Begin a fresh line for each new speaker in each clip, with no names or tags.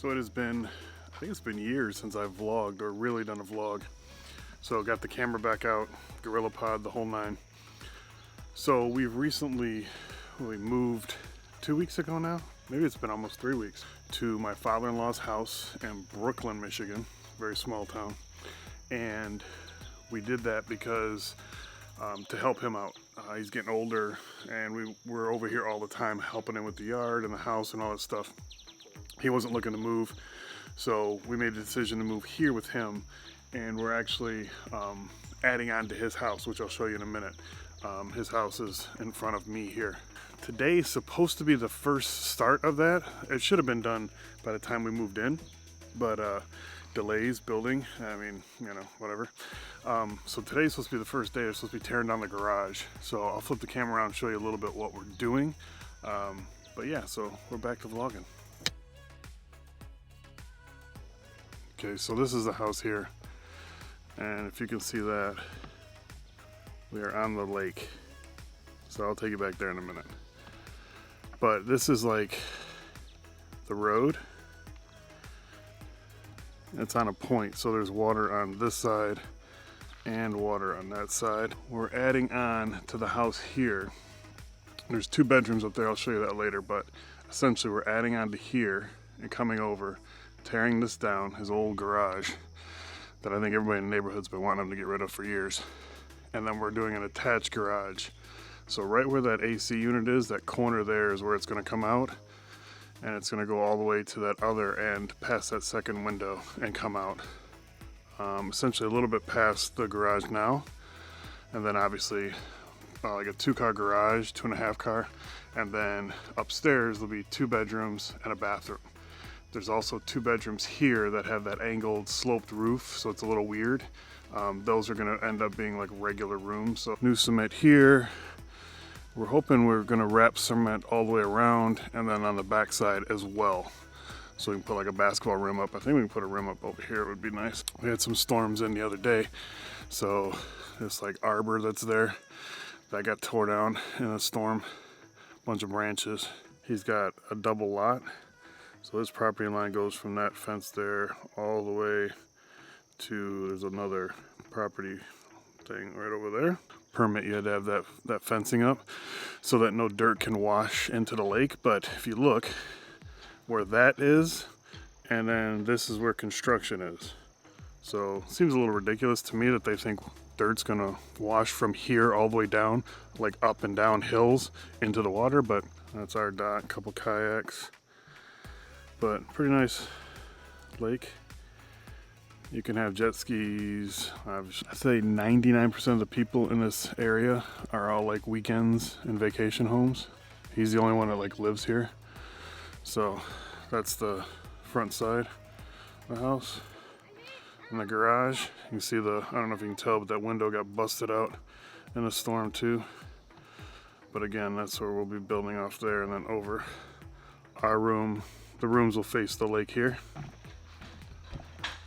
So it has been, I think it's been years since I've vlogged or really done a vlog. So got the camera back out, Gorilla Pod, the whole nine. So we've recently moved 2 weeks ago now, maybe it's been almost 3 weeks, to my father-in-law's house in Brooklyn, Michigan, very small town. And we did that because to help him out. He's getting older and we're over here all the time helping him with the yard and the house and all that stuff. He wasn't looking to move, so we made the decision to move here with him, and we're actually adding on to his house, which I'll show you in a minute. His house is in front of me here. Today is supposed to be the first start of that. It should have been done by the time we moved in, but delays building, I mean, you know, whatever. So today's supposed to be the first day. They're supposed to be tearing down the garage. So I'll flip the camera around and show you a little bit what we're doing. But yeah, so we're back to vlogging. Okay, so this is the house here, and if you can see that, we are on the lake. So I'll take you back there in a minute. But this is like the road. It's on a point, so there's water on this side and water on that side. We're adding on to the house here. There's 2 bedrooms up there, I'll show you that later, but essentially we're adding on to here and coming over, tearing this down, his old garage that I think everybody in the neighborhood's been wanting him to get rid of for years. And then we're doing an attached garage. So right where that AC unit is, that corner there is where it's gonna come out, and it's gonna go all the way to that other end, past that second window and come out. Essentially a little bit past the garage now. And then obviously like a 2-car garage, 2.5 car. And then upstairs there'll be 2 bedrooms and a bathroom. There's also 2 bedrooms here that have that angled sloped roof, so it's a little weird. Those are gonna end up being like regular rooms. So new cement here. We're hoping we're gonna wrap cement all the way around and then on the back side as well. So we can put like a basketball rim up. I think we can put a rim up over here, it would be nice. We had some storms in the other day. So this like arbor that's there, that got tore down in a storm. Bunch of branches. He's got a double lot. So this property line goes from that fence there all the way to, there's another property thing right over there. Permit, you had to have that fencing up so that no dirt can wash into the lake. But if you look where that is, and then this is where construction is. So it seems a little ridiculous to me that they think dirt's gonna wash from here all the way down, like up and down hills into the water, but that's our dock, couple kayaks. But pretty nice lake. You can have jet skis. I'd say 99% of the people in this area are all like weekends and vacation homes. He's the only one that like lives here. So that's the front side of the house. In the garage, you can see I don't know if you can tell, but that window got busted out in a storm too. But again, that's where we'll be building off there, and then over our room. The rooms will face the lake here.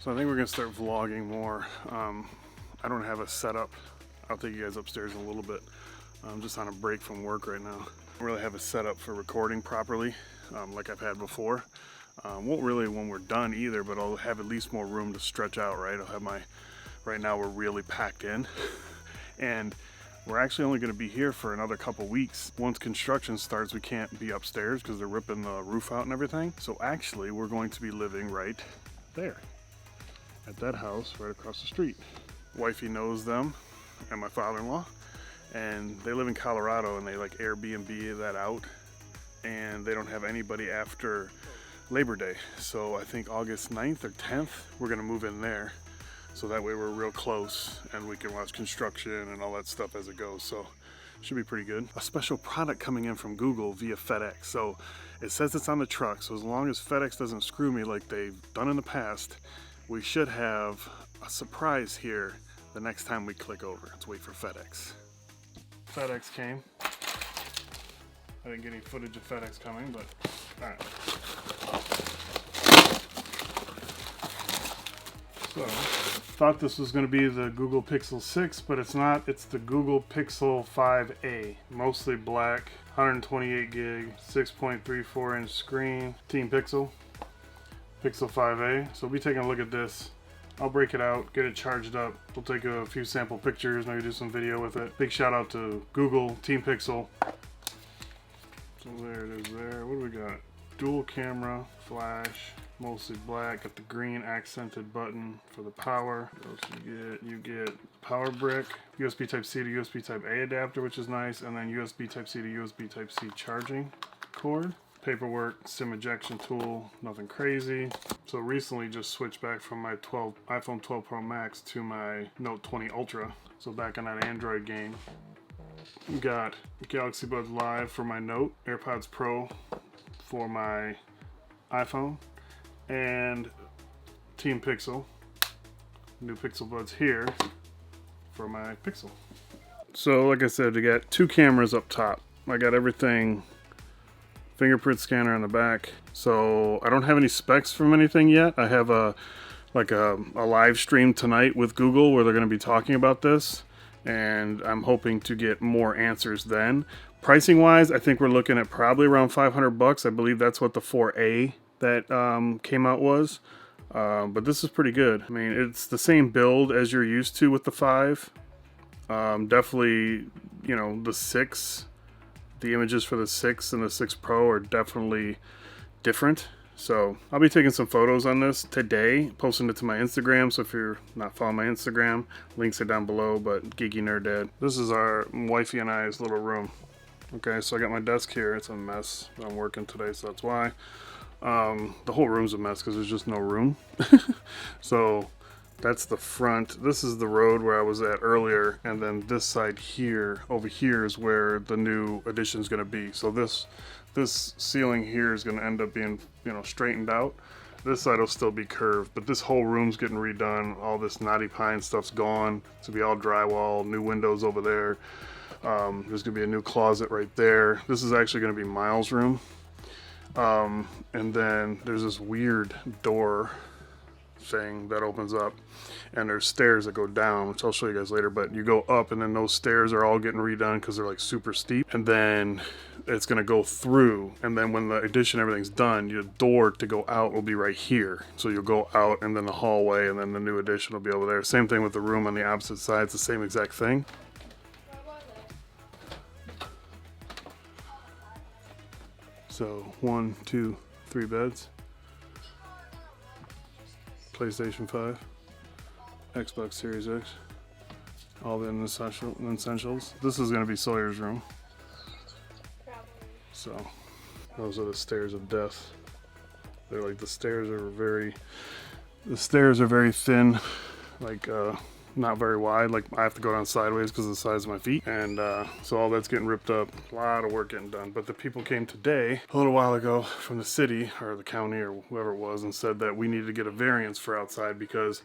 So I think we're gonna start vlogging more. I don't have a setup. I'll take you guys upstairs in a little bit. I'm just on a break from work right now. I don't really have a setup for recording properly, like I've had before. Won't really when we're done either, but I'll have at least more room to stretch out, right? I'll have right now we're really packed in. And we're actually only gonna be here for another couple weeks. Once construction starts, we can't be upstairs because they're ripping the roof out and everything. So actually, we're going to be living right there at that house right across the street. Wifey knows them and my father-in-law, and they live in Colorado, and they like Airbnb that out, and they don't have anybody after Labor Day. So I think August 9th or 10th, we're gonna move in there. So that way we're real close and we can watch construction and all that stuff as it goes. So should be pretty good. A special product coming in from Google via FedEx. So it says it's on the truck. So as long as FedEx doesn't screw me like they've done in the past, we should have a surprise here the next time we click over. Let's wait for FedEx. FedEx came. I didn't get any footage of FedEx coming, but all right. So, thought this was going to be the Google Pixel 6, but it's not. It's the Google Pixel 5a. Mostly black, 128 gig, 6.34 inch screen, 15 pixel. Pixel 5a. So we'll be taking a look at this. I'll break it out, get it charged up. We'll take a few sample pictures, maybe do some video with it. Big shout out to Google, Team Pixel. So there it is there. What do we got? Dual camera, flash, mostly black. Got the green accented button for the power. What else you get power brick, USB Type-C to USB Type-A adapter, which is nice, and then USB Type-C to USB Type-C charging cord. Paperwork, SIM ejection tool, nothing crazy. So recently just switched back from my iPhone 12 Pro Max to my Note 20 Ultra. So back on that Android game. Got Galaxy Buds Live for my Note, AirPods Pro for my iPhone, and Team Pixel. New Pixel Buds here for my Pixel. So like I said, you got two cameras up top. I got everything. Fingerprint scanner on the back. So I don't have any specs from anything yet. I have a live stream tonight with Google where they're going to be talking about this, and I'm hoping to get more answers then. Pricing wise, I think we're looking at probably around $500. I believe that's what the 4A that came out was. But this is pretty good. I mean, it's the same build as you're used to with the 5. Definitely, you know, the 6. The images for the 6 and the 6 Pro are definitely different. So I'll be taking some photos on this today, posting it to my Instagram. So if you're not following my Instagram, links are down below, but GeekyNerdDad. This is our wifey and I's little room. Okay, so I got my desk here. It's a mess. I'm working today, so that's why. The whole room's a mess because there's just no room. So that's the front. This is the road where I was at earlier, and then this side here, over here, is where the new addition is going to be. So this ceiling here is going to end up being, you know, straightened out. This side will still be curved, but this whole room's getting redone. All this knotty pine stuff's gone. It's going to be all drywall, new windows over there. There's going to be a new closet right there. This is actually going to be Miles' room. And then there's this weird door thing that opens up, and there's stairs that go down, which I'll show you guys later, but you go up and then those stairs are all getting redone because they're like super steep, and then it's going to go through, and then when the addition everything's done, your door to go out will be right here. So you'll go out and then the hallway, and then the new addition will be over there. Same thing with the room on the opposite side. It's the same exact thing. So 1, 2, 3 beds. PlayStation 5, Xbox Series X, all the essentials. This is going to be Sawyer's room. So those are the stairs of death. They're like the stairs are very thin, like not very wide. Like I have to go down sideways because of the size of my feet, and so all that's getting ripped up. A lot of work getting done. But the people came today, a little while ago, from the city or the county or whoever it was, and said that we needed to get a variance for outside because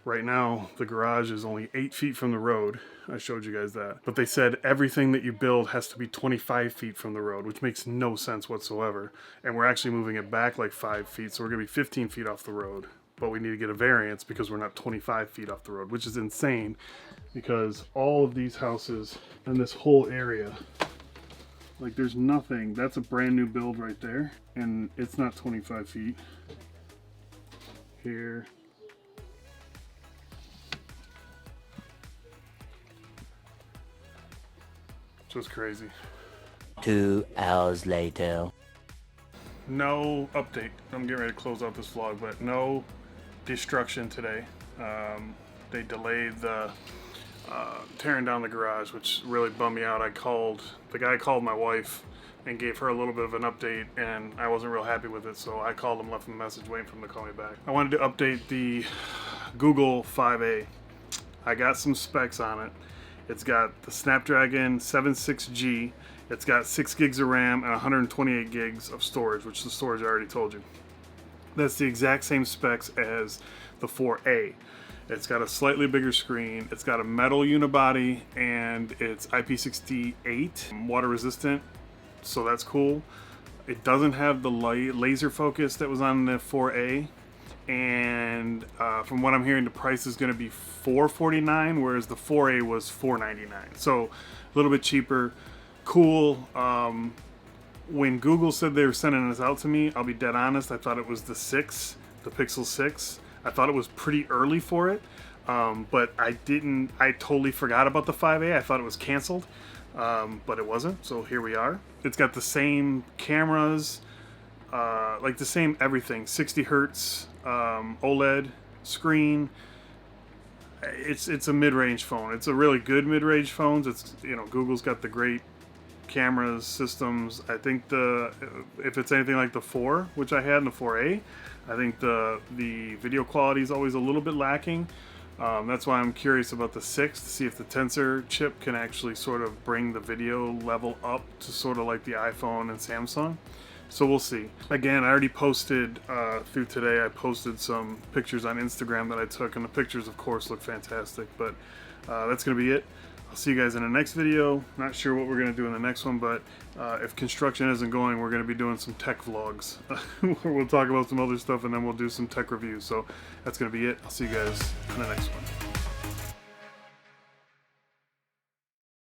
right now the garage is only 8 feet from the road. I showed you guys that. But they said everything that you build has to be 25 feet from the road, which makes no sense whatsoever. And we're actually moving it back like 5 feet, so we're gonna be 15 feet off the road. But we need to get a variance because we're not 25 feet off the road, which is insane because all of these houses and this whole area, like there's nothing. That's a brand new build right there, and it's not 25 feet. Here. Just crazy.
2 hours later.
No update. I'm getting ready to close out this vlog, but no destruction today. They delayed the tearing down the garage, which really bummed me out. The guy called my wife and gave her a little bit of an update, and I wasn't real happy with it, so I called him, left him a message, waiting for him to call me back. I wanted to update the Google 5A. I got some specs on it. It's got the Snapdragon 76G. It's got 6 gigs of RAM and 128 gigs of storage, which the storage I already told you. That's the exact same specs as the 4A. It's got a slightly bigger screen. It's got a metal unibody, and it's IP68 water resistant, so that's cool. It doesn't have the laser focus that was on the 4A, and from what I'm hearing, the price is going to be $449, whereas the 4A was $499, so a little bit cheaper. Cool. When Google said they were sending this out to me, I'll be dead honest, I thought it was the 6 the Pixel 6. I thought it was pretty early for it, but I totally forgot about the 5A. I thought it was canceled, but it wasn't, so here we are. It's got the same cameras, like the same everything, 60 hertz OLED screen. It's a mid-range phone. It's a really good mid-range phone. It's, you know, Google's got the great cameras systems. I think if it's anything like the 4, which I had in the 4A, I think the video quality is always a little bit lacking. That's why I'm curious about the 6 to see if the Tensor chip can actually sort of bring the video level up to sort of like the iPhone and Samsung. So we'll see. Again, I already posted through today, I posted some pictures on Instagram that I took, and the pictures of course look fantastic, but that's gonna be it. I'll see you guys in the next video. Not sure what we're gonna do in the next one, but if construction isn't going, we're gonna be doing some tech vlogs where we'll talk about some other stuff and then we'll do some tech reviews. So that's gonna be it. I'll see you guys in the next one.